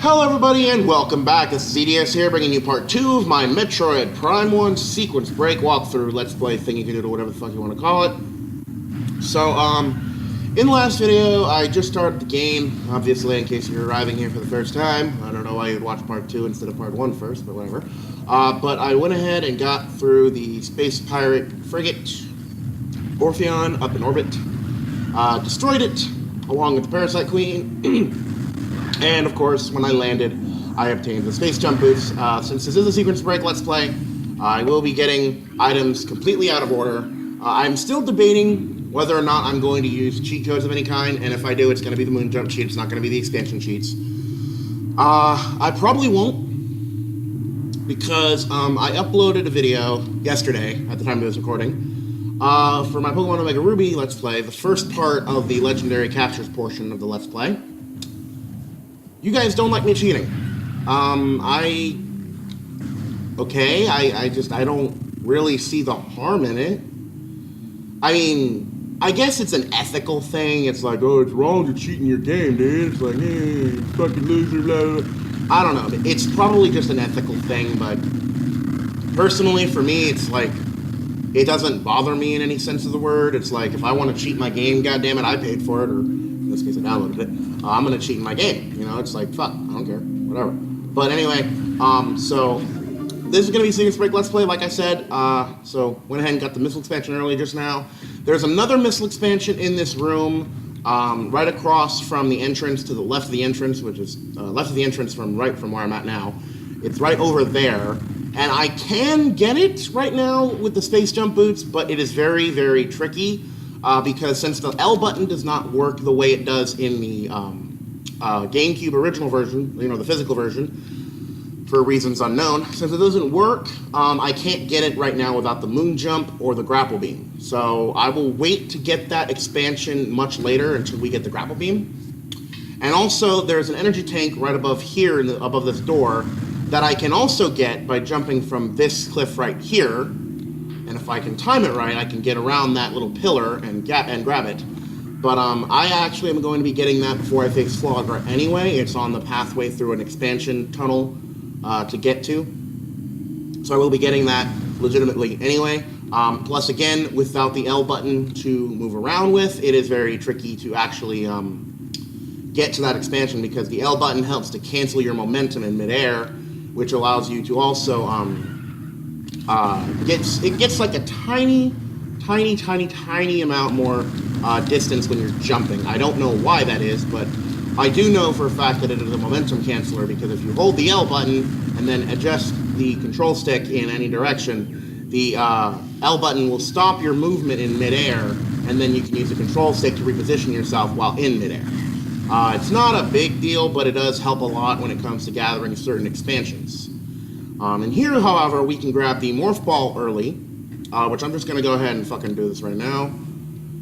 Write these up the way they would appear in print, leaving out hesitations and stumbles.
Hello everybody and welcome back. This is EDS here bringing you part 2 of my Metroid Prime 1 sequence break walkthrough let's play thingy doodle, whatever the fuck you want to call it. So, in the last video I just started the game, obviously in case you're arriving here for the first time. I don't know why you'd watch part 2 instead of part 1 first, but whatever. But I went ahead and got through the space pirate frigate Orpheon up in orbit, destroyed it along with the Parasite Queen. And, of course, when I landed, I obtained the space jump boots. Since this is a sequence break let's play, I will be getting items completely out of order. I'm still debating whether or not I'm going to use cheat codes of any kind, and if I do, it's going to be the moon jump cheat, it's not going to be the expansion cheats. I probably won't, because I uploaded a video yesterday, at the time of this recording, for my Pokemon Omega Ruby Let's Play, the first part of the Legendary Captures portion of the Let's Play. You guys don't like me cheating. I don't really see the harm in it. I mean, I guess it's an ethical thing. It's like, oh, it's wrong to cheat in your game, dude. It's like, hey, fucking loser, blah, blah. I don't know. It's probably just an ethical thing, but personally, for me, it's like, it doesn't bother me in any sense of the word. It's like, if I want to cheat my game, goddammit, I paid for it, or in this case, I downloaded it. I'm gonna cheat in my game, you know, it's like, fuck, I don't care, whatever. But anyway, so, this is gonna be Sequence Break Let's Play, like I said, so, went ahead and got the missile expansion early just now. There's another missile expansion in this room, right across from the entrance to the left of the entrance, which is, left of the entrance from right from where I'm at now. It's right over there, and I can get it right now with the space jump boots, but it is very, very tricky. Because since the L button does not work the way it does in the GameCube original version, you know, the physical version, for reasons unknown, since it doesn't work, I can't get it right now without the moon jump or the grapple beam. So I will wait to get that expansion much later until we get the grapple beam. And also, there's an energy tank right above here, above this door, that I can also get by jumping from this cliff right here. And if I can time it right, I can get around that little pillar and grab it. But I actually am going to be getting that before I face Flogger anyway. It's on the pathway through an expansion tunnel to get to. So I will be getting that legitimately anyway. Plus, again, without the L button to move around with, it is very tricky to actually get to that expansion, because the L button helps to cancel your momentum in midair, which allows you to also... it gets like a tiny amount more distance when you're jumping. I don't know why that is, but I do know for a fact that it is a momentum canceller, because if you hold the L button and then adjust the control stick in any direction, the L button will stop your movement in midair, and then you can use the control stick to reposition yourself while in midair. It's not a big deal, but it does help a lot when it comes to gathering certain expansions. And here, however, we can grab the Morph Ball early, which I'm just going to go ahead and fucking do this right now.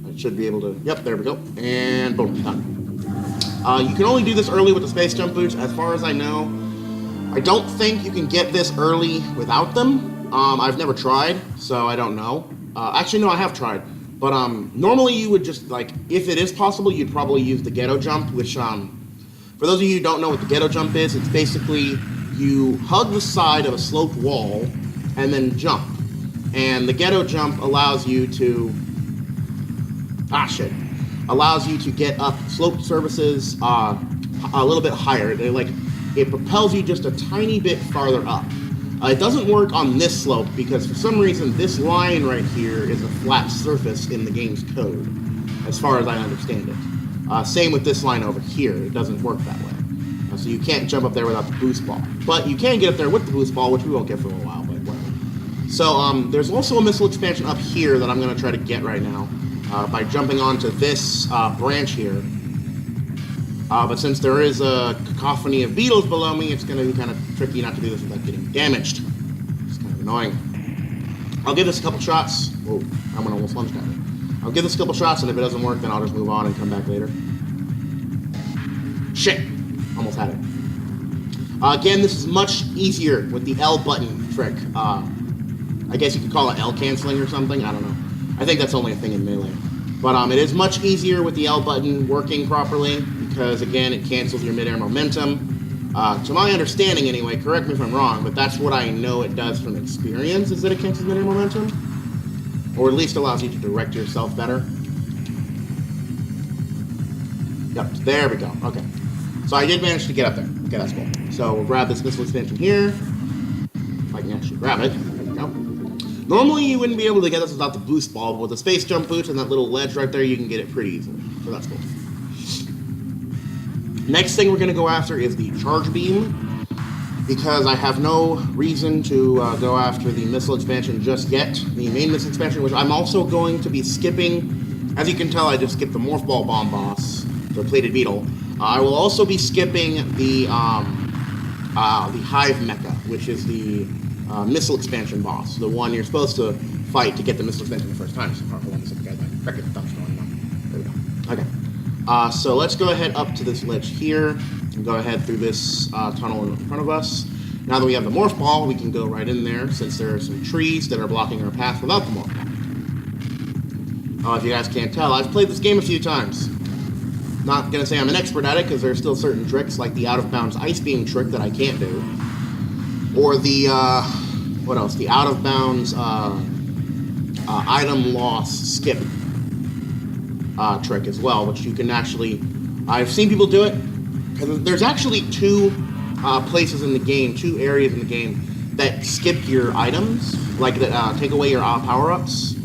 I should be able to, yep, there we go, and boom, done. You can only do this early with the Space Jump Boots, as far as I know. I don't think you can get this early without them. I've never tried, so I don't know. Actually, no, I have tried. But normally you would just, like, if it is possible, you'd probably use the Ghetto Jump, which, for those of you who don't know what the Ghetto Jump is, it's basically... you hug the side of a sloped wall and then jump. And the Ghetto Jump allows you to... allows you to get up sloped surfaces a little bit higher. It propels you just a tiny bit farther up. It doesn't work on this slope, because for some reason this line right here is a flat surface in the game's code, as far as I understand it. Same with this line over here. It doesn't work that way. So you can't jump up there without the boost ball. But you can get up there with the boost ball, which we won't get for a while, but whatever. So there's also a missile expansion up here that I'm going to try to get right now by jumping onto this branch here. But since there is a cacophony of beetles below me, it's going to be kind of tricky not to do this without getting damaged. It's kind of annoying. I'll give this a couple shots. Whoa, I'm going to almost lunge at it. I'll give this a couple shots, and if it doesn't work, then I'll just move on and come back later. Shit! Almost had it. Again, this is much easier with the L button trick. I guess you could call it L canceling or something. I don't know. I think that's only a thing in Melee. But it is much easier with the L button working properly, because again, it cancels your midair momentum. To my understanding, anyway, correct me if I'm wrong, but that's what I know it does from experience, is that it catches linear momentum. Or at least allows you to direct yourself better. Yep, there we go. Okay. So I did manage to get up there. Okay, that's cool. So we'll grab this missile expansion here. If I can actually grab it. There we go. Normally you wouldn't be able to get this without the boost ball, but with the space jump boost and that little ledge right there, you can get it pretty easily. So that's cool. Next thing we're going to go after is the charge beam, because I have no reason to go after the missile expansion just yet. The main missile expansion, which I'm also going to be skipping. As you can tell, I just skipped the Morph Ball Bomb boss, the Plated Beetle. I will also be skipping the Hive Mecha, which is the missile expansion boss, the one you're supposed to fight to get the missile expansion the first time. So, hold on a second, guys. My record thumb's going on. There we go. Okay. So let's go ahead up to this ledge here and go ahead through this tunnel in front of us. Now that we have the Morph Ball, we can go right in there, since there are some trees that are blocking our path without the Morph Ball. If you guys can't tell, I've played this game a few times. Not going to say I'm an expert at it, because there's still certain tricks, like the out-of-bounds ice beam trick that I can't do. Or the, what else? The out-of-bounds item loss skip trick as well, which you can actually... I've seen people do it. There's actually two places in the game, two areas in the game, that skip your items, like that take away your power-ups.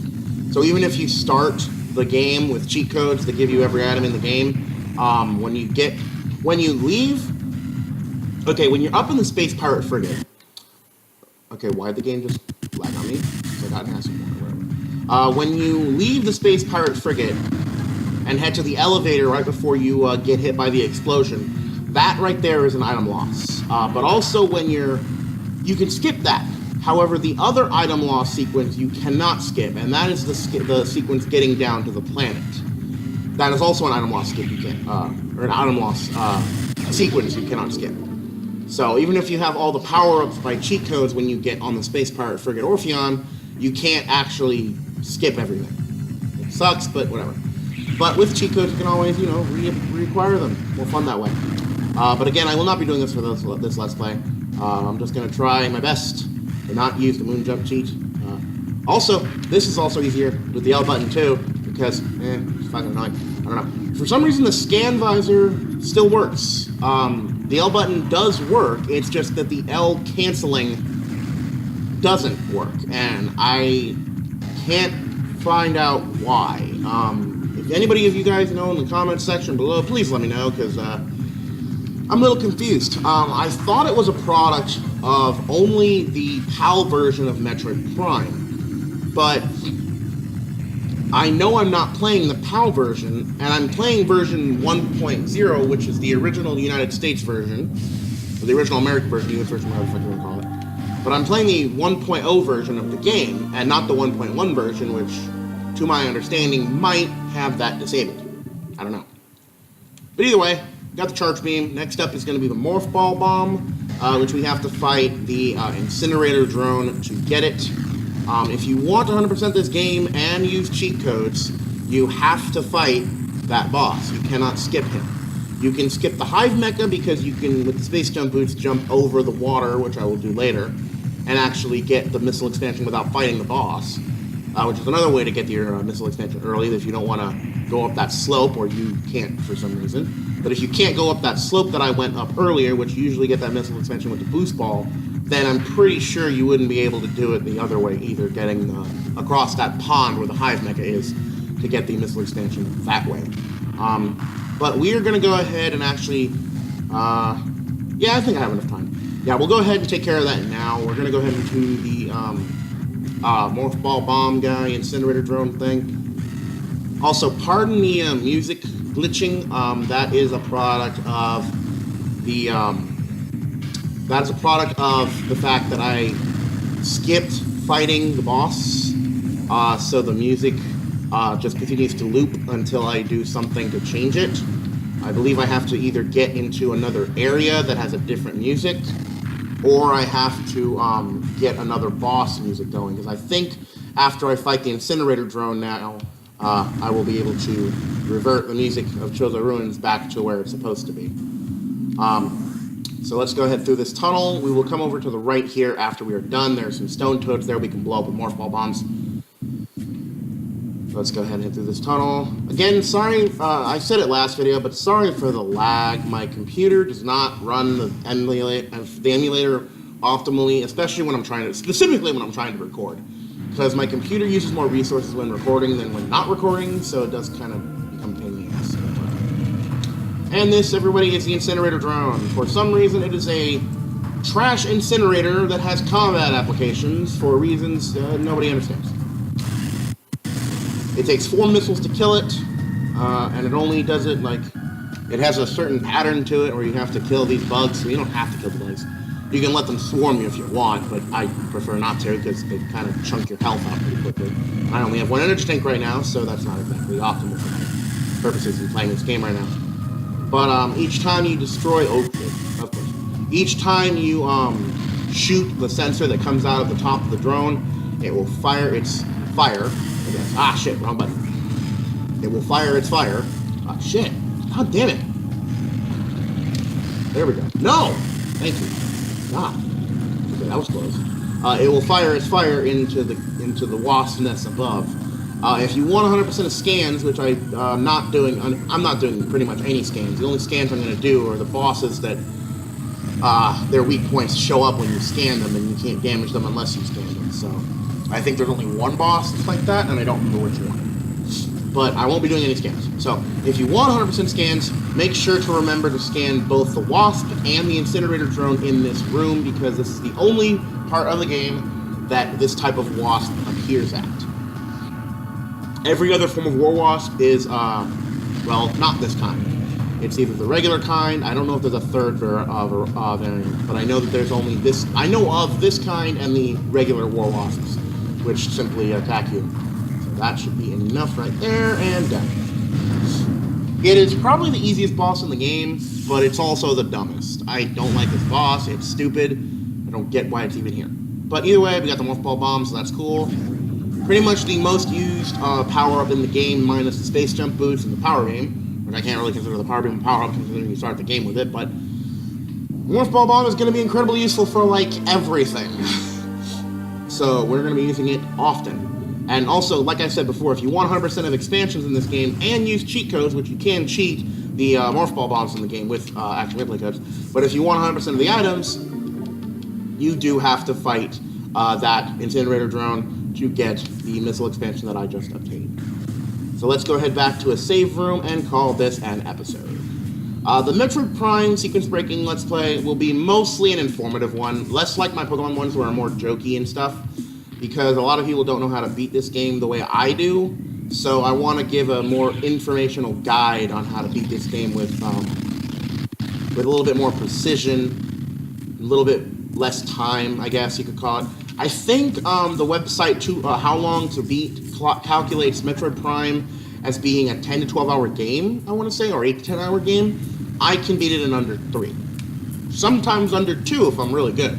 So even if you start the game with cheat codes that give you every item in the game, when you leave, okay, when you're up in the Space Pirate Frigate, okay, why'd the game just lag on me? I got an acid one or whatever. When you leave the Space Pirate Frigate and head to the elevator right before you get hit by the explosion, that right there is an item loss. But also when you can skip that. However, the other item loss sequence you cannot skip, and that is the sequence getting down to the planet. That is also an item loss skip you can, or an item loss sequence you cannot skip. So even if you have all the power-ups by cheat codes when you get on the Space Pirate Frigate Orpheon, you can't actually skip everything. It sucks, but whatever. But with cheat codes, you can always, reacquire them. More fun that way. But again, I will not be doing this for this Let's Play. I'm just going to try my best to not use the moon jump cheat. Also, this is also easier with the L button too, because, it's fucking annoying. I don't know. For some reason, the scan visor still works. The L button does work, it's just that the L canceling doesn't work, and I can't find out why. If anybody of you guys know in the comments section below, please let me know, because I'm a little confused. I thought it was a product of only the PAL version of Metroid Prime, but I know I'm not playing the PAL version, and I'm playing version 1.0, which is the original United States version, or the original American version, US version, whatever the fuck you want to call it. But I'm playing the 1.0 version of the game, and not the 1.1 version, which, to my understanding, might have that disabled. I don't know. But either way, got the charge beam. Next up is going to be the Morph Ball Bomb, which we have to fight the incinerator drone to get it. If you want to 100% this game and use cheat codes, you have to fight that boss. You cannot skip him. You can skip the Hive Mecha because you can, with the Space Jump Boots, jump over the water, which I will do later, and actually get the missile expansion without fighting the boss, which is another way to get your missile expansion early if you don't want to go up that slope, or you can't for some reason. But if you can't go up that slope that I went up earlier, which you usually get that missile expansion with the boost ball, then I'm pretty sure you wouldn't be able to do it the other way either, getting across that pond where the Hive Mecha is to get the missile expansion that way. But we are going to go ahead and actually, yeah, I think I have enough time. Yeah, we'll go ahead and take care of that now. We're going to go ahead and do the Morph Ball Bomb guy, incinerator drone thing. Also, pardon the music glitching. That is a product of the fact that I skipped fighting the boss, so the music just continues to loop until I do something to change it. I believe I have to either get into another area that has a different music, or I have to get another boss music going, because I think after I fight the incinerator drone now, I will be able to revert the music of Chozo Ruins back to where it's supposed to be. So let's go ahead through this tunnel. We will come over to the right here after we are done. There's some stone toads there we can blow up with morph ball bombs. Let's go ahead and hit through this tunnel. Again, sorry, I said it last video, but sorry for the lag. My computer does not run the emulator optimally, especially when I'm specifically when I'm trying to record. Because my computer uses more resources when recording than when not recording, so it does kind of become a pain in the ass. And this, everybody, is the incinerator drone. For some reason, it is a trash incinerator that has combat applications for reasons nobody understands. It takes 4 missiles to kill it, and it only does it like, it has a certain pattern to it where you have to kill these bugs, so you don't have to kill the bugs. You can let them swarm you if you want, but I prefer not to because they kind of chunk your health out pretty quickly. I only have 1 energy tank right now, so that's not exactly optimal for my purposes in playing this game right now. But each time you destroy, of course, each time you shoot the sensor that comes out of the top of the drone, it will fire its fire. Ah, shit, wrong button. It will fire its fire. Ah, shit. God damn it. There we go. No! Thank you. Ah. Okay, that was close. It will fire its fire into the wasp nest above. If you want 100% of scans, which I'm not doing pretty much any scans. The only scans I'm going to do are the bosses that their weak points show up when you scan them, and you can't damage them unless you scan them. So I think there's only 1 boss that's like that, and I don't remember which one. But I won't be doing any scans. So if you want 100% scans, make sure to remember to scan both the wasp and the incinerator drone in this room, because this is the only part of the game that this type of wasp appears at. Every other form of war wasp is, well, not this kind. It's either the regular kind. I don't know if there's a third variant, but I know that there's only this. I know of this kind and the regular war wasps, which simply attack you. So that should be enough right there, and done. It is probably the easiest boss in the game, but it's also the dumbest. I don't like this boss. It's stupid. I don't get why it's even here. But either way, we got the morph ball bomb, so that's cool. Pretty much the most used power-up in the game, minus the space jump boost and the power beam, which I can't really consider the power beam a power-up considering you start the game with it, but morph ball bomb is going to be incredibly useful for, like, everything. So we're going to be using it often. And also, like I said before, if you want 100% of expansions in this game and use cheat codes, which you can cheat the morph ball bombs in the game with actual gameplay codes, but if you want 100% of the items, you do have to fight that incinerator drone to get the missile expansion that I just obtained. So let's go ahead back to a save room and call this an episode. The Metroid Prime sequence breaking Let's Play will be mostly an informative one, less like my Pokemon ones where are more jokey and stuff, because a lot of people don't know how to beat this game the way I do, so I want to give a more informational guide on how to beat this game with a little bit more precision, a little bit less time, I guess you could call it. I think the website How Long to Beat calculates Metroid Prime as being a 10 to 12 hour game, I want to say, or 8 to 10 hour game. I can beat it in under 3. Sometimes under 2 if I'm really good.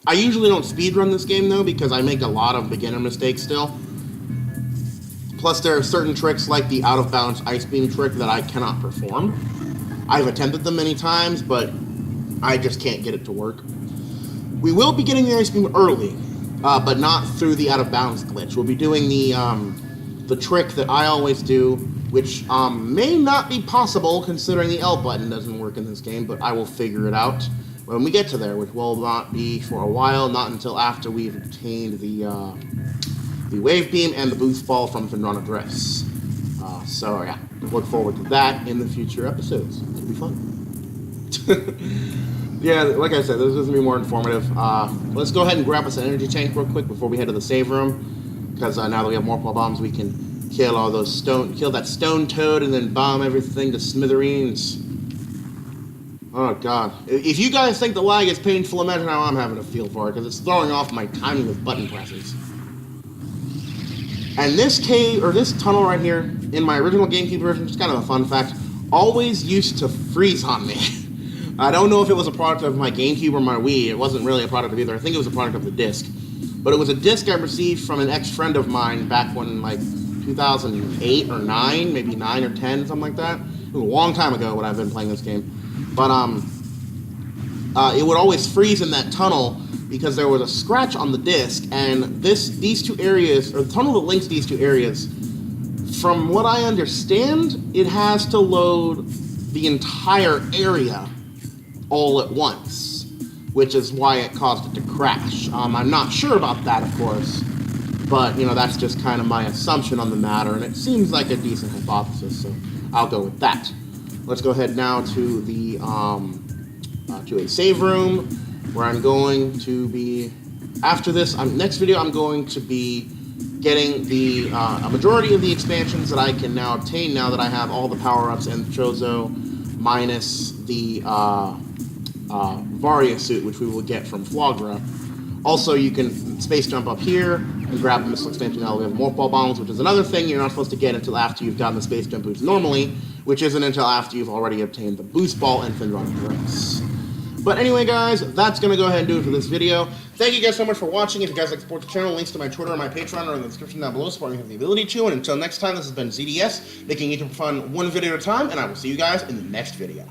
I usually don't speedrun this game though, because I make a lot of beginner mistakes still. Plus there are certain tricks like the out of bounds ice beam trick that I cannot perform. I've attempted them many times, but I just can't get it to work. We will be getting the ice beam early, but not through the out of bounds glitch. We'll be doing the trick that I always do, which may not be possible considering the L button doesn't work in this game, but I will figure it out when we get to there, which will not be for a while, not until after we've obtained the wave beam and the boost ball from Venrana Drifts. So yeah, look forward to that in the future episodes. It'll be fun. Yeah, like I said, this is going to be more informative. Let's go ahead and grab us an energy tank real quick before we head to the save room, because now that we have morph ball bombs, we can kill that stone toad, and then bomb everything to smithereens. Oh god! If you guys think the lag is painful, imagine how I'm having to feel for it, because it's throwing off my timing with button presses. And this tunnel right here, in my original GameCube version, just kind of a fun fact, always used to freeze on me. I don't know if it was a product of my GameCube or my Wii. It wasn't really a product of either. I think it was a product of the disc. But it was a disc I received from an ex-friend of mine back when, like, 2008 or 9, maybe 9 or 10, something like that. It was a long time ago when I've been playing this game. But it would always freeze in that tunnel because there was a scratch on the disc, and these two areas, or the tunnel that links these two areas, from what I understand, it has to load the entire area all at once, which is why it caused it to crash. I'm not sure about that, of course, but, you know, that's just kind of my assumption on the matter, and it seems like a decent hypothesis, so I'll go with that. Let's go ahead now to the to a save room, where I'm going to be, after this, next video, I'm going to be getting the a majority of the expansions that I can now obtain now that I have all the power-ups in Chozo, minus the Varia suit, which we will get from Flagra. Also, you can space jump up here and grab the missile expansion. Now we have morph ball bombs, which is another thing you're not supposed to get until after you've gotten the space jump boost normally, which isn't until after you've already obtained the boost ball and Fin Running Race. But anyway, guys, that's going to go ahead and do it for this video. Thank you guys so much for watching. If you guys like to support the channel, links to my Twitter and my Patreon are in the description down below, supporting me have the ability to. And until next time, this has been ZDS, making YouTube fun one video at a time, and I will see you guys in the next video.